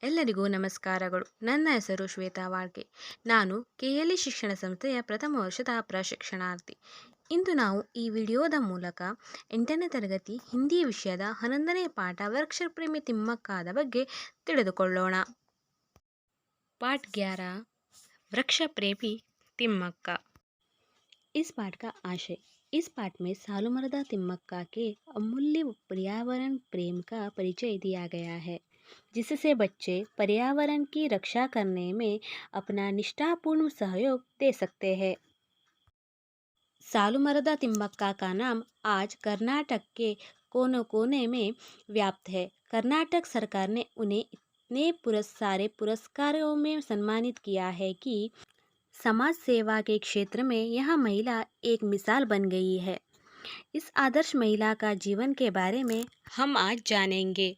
ಎಲ್ಲರಿಗೂ ನಮಸ್ಕಾರಗಳು. ನನ್ನ ಹೆಸರು ಶ್ವೇತಾ ವಾಳ್ಕೆ. ನಾನು ಕೆಎಲ್ಇ ಶಿಕ್ಷಣ ಸಂಸ್ಥೆಯ ಪ್ರಥಮ ವರ್ಷದ ಪ್ರಶಿಕ್ಷಣಾರ್ಥಿ. ಇಂದು ನಾವು ಈ ವಿಡಿಯೋದ ಮೂಲಕ 8ನೇ ತರಗತಿ ಹಿಂದಿ ವಿಷಯದ 11ನೇ ಪಾಠ ವೃಕ್ಷಪ್ರೇಮಿ ತಿಮ್ಮಕ್ಕದ ಬಗ್ಗೆ ತಿಳಿದುಕೊಳ್ಳೋಣ. पाठ 11 वृक्ष प्रेमी तिम्मक्का। इस पाठ का आशय: इस पाठ में सालुमरदा तिम्मक्का के अमूल्य पर्यावरण प्रेम का परिचय दिया गया है, जिससे बच्चे पर्यावरण की रक्षा करने में अपना निष्ठापूर्ण सहयोग दे सकते हैं। सालुमरदा तिम्मक्का का नाम आज कर्नाटक के कोने कोने में व्याप्त है। कर्नाटक सरकार ने उन्हें इतने सारे पुरस्कारों में सम्मानित किया है कि समाज सेवा के क्षेत्र में यह महिला एक मिसाल बन गई है। इस आदर्श महिला का जीवन के बारे में हम आज जानेंगे।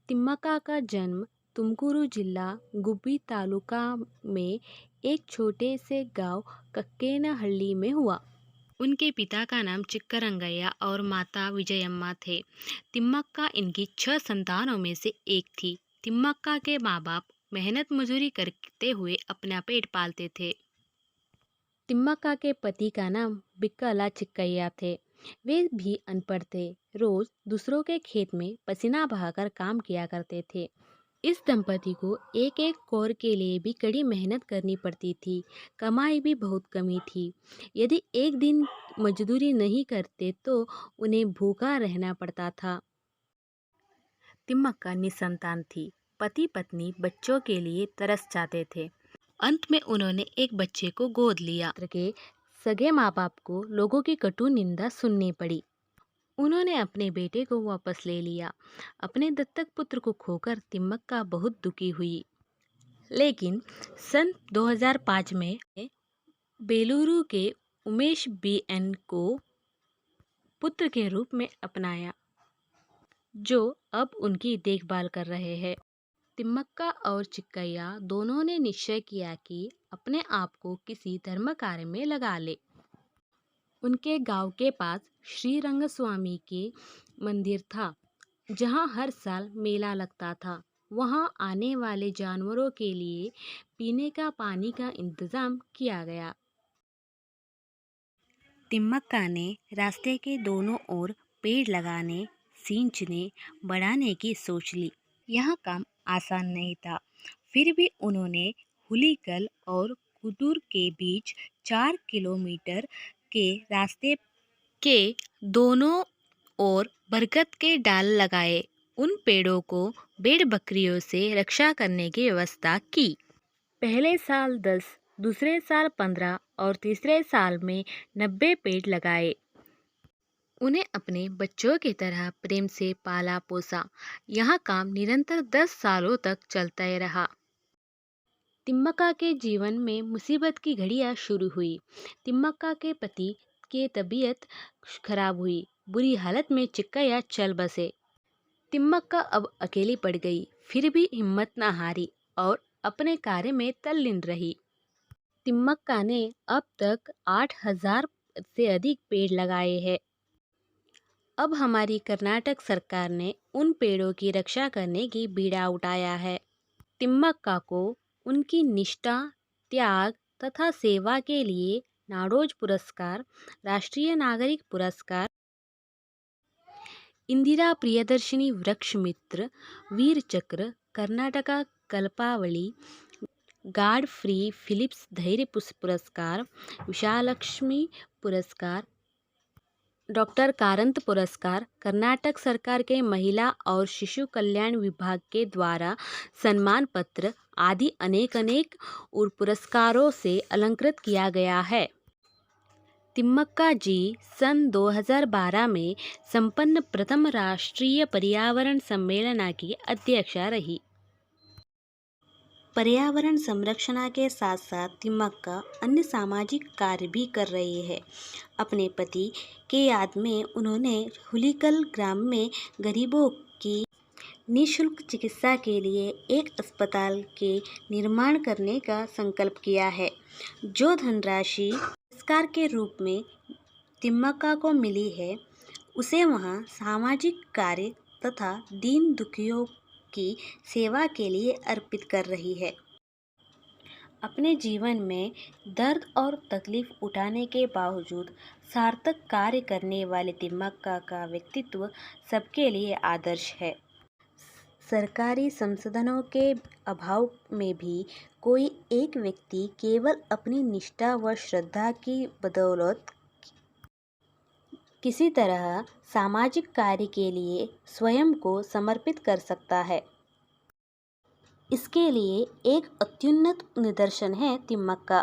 तिम्मक्का का जन्म तुमकुरू जिला गुब्बी तालुका में एक छोटे से गांव कक्केनहल्ली में हुआ। उनके पिता का नाम चिक्करंगैया और माता विजयम्मा थे। तिम्मक्का इनकी 6 संतानों में से एक थी। तिम्मक्का के माँ बाप मेहनत मजदूरी करते हुए अपना पेट पालते थे। तिम्मक्का के पति का नाम बिक्कला चिक्कैया थे। वे भी अनपढ़ थे। रोज दूसरों के खेत में पसीना बहाकर काम किया करते थे। इस दंपति को एक एक कौर के लिए भी कड़ी मेहनत करनी पड़ती थी। कमाई भी बहुत कमी थी। यदि एक दिन मजदूरी नहीं करते तो उन्हें भूखा रहना पड़ता था। तिम्मक्का निसंतान थी। पति पत्नी बच्चों के लिए तरस जाते थे। अंत में उन्होंने एक बच्चे को गोद लिया। के सगे माँ बाप को लोगों की कटु निंदा सुननी पड़ी। उन्होंने अपने बेटे को वापस ले लिया। अपने दत्तक पुत्र को खोकर तिम्मक्का बहुत दुखी हुई, लेकिन सन 2005 में बेलूरू के उमेश BN को पुत्र के रूप में अपनाया, जो अब उनकी देखभाल कर रहे हैं। तिम्मक्का और चिक्कैया दोनों ने निश्चय किया कि अपने आप को किसी धर्म कार्य में लगा ले। उनके गांव के पास श्री रंगस्वामी के मंदिर था, जहां हर साल मेला लगता था। वहां आने वाले जानवरों के लिए पीने का पानी का इंतजाम किया गया। तिम्मक्का ने रास्ते के दोनों ओर पेड़ लगाने, सींचने, बढ़ाने की सोच ली। यह काम आसान नहीं था, फिर भी उन्होंने हुलीकल और कुदूर के बीच 4 किलोमीटर के रास्ते के दोनों ओर बरगद के डाल लगाए। उन पेड़ों को भेड़ बकरियों से रक्षा करने की व्यवस्था की। पहले साल 10, दूसरे साल 15 और तीसरे साल में 90 पेड़ लगाए। उन्हें अपने बच्चों की तरह प्रेम से पाला पोसा। यह काम निरंतर 10 सालों तक चलता रहा। तिम्मक्का के जीवन में मुसीबत की घड़ियां शुरू हुई। तिम्मक्का के पति की तबीयत खराब हुई। बुरी हालत में चिक्कैया चल बसे। तिम्मक्का अब अकेली पड़ गई, फिर भी हिम्मत न हारी और अपने कार्य में तल्लीन रही। तिम्मक्का ने अब तक 8000 से अधिक पेड़ लगाए हैं। अब हमारी कर्नाटक सरकार ने उन पेड़ों की रक्षा करने की बीड़ा उठाया है। तिम्मक्का को उनकी निष्ठा, त्याग तथा सेवा के लिए नाडोज पुरस्कार, राष्ट्रीय नागरिक पुरस्कार, इंदिरा प्रियदर्शिनी वृक्ष मित्र, वीर चक्र, कर्नाटका कल्पावली, गाडफ्री फिलिप्स धैर्य पुरस्कार, विशालक्ष्मी पुरस्कार, डॉक्टर कारंत पुरस्कार, कर्नाटक सरकार के महिला और शिशु कल्याण विभाग के द्वारा सम्मान पत्र आदि अनेक और पुरस्कारों से अलंकृत किया गया है। तिम्मक्का जी सन 2012 में संपन्न प्रथम राष्ट्रीय पर्यावरण सम्मेलन की अध्यक्षा रही। पर्यावरण संरक्षण के साथ साथ तिम्मक्का अन्य सामाजिक कार्य भी कर रही है। अपने पति के याद में उन्होंने हुलीकल ग्राम में गरीबों की निःशुल्क चिकित्सा के लिए एक अस्पताल के निर्माण करने का संकल्प किया है। जो धनराशि पुरस्कार के रूप में तिम्मक्का को मिली है, उसे वहां सामाजिक कार्य तथा दीन दुखियों की सेवा के लिए अर्पित कर रही है। अपने जीवन में दर्द और तकलीफ उठाने के बावजूद सार्थक कार्य करने वाले तिम्मक्का का व्यक्तित्व सबके लिए आदर्श है। सरकारी संसाधनों के अभाव में भी कोई एक व्यक्ति केवल अपनी निष्ठा व श्रद्धा की बदौलत किसी तरह सामाजिक कार्य के लिए स्वयं को समर्पित कर सकता है। इसके लिए एक अत्युन्नत निदर्शन है तिम्मक्का।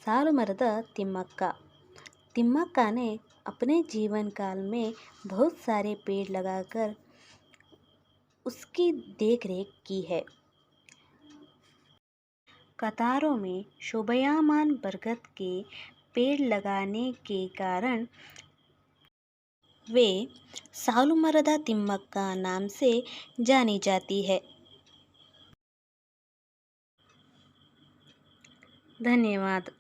सालुमರದ तिम्मक्का। तिम्मक्का ने अपने जीवन काल में बहुत सारे पेड़ लगाकर उसकी देखरेख की है। कतारों में शोभायमान बरगद के पेड़ लगाने के कारण वे सालुमರದ तिम्मक्का नाम से जानी जाती है। धन्यवाद।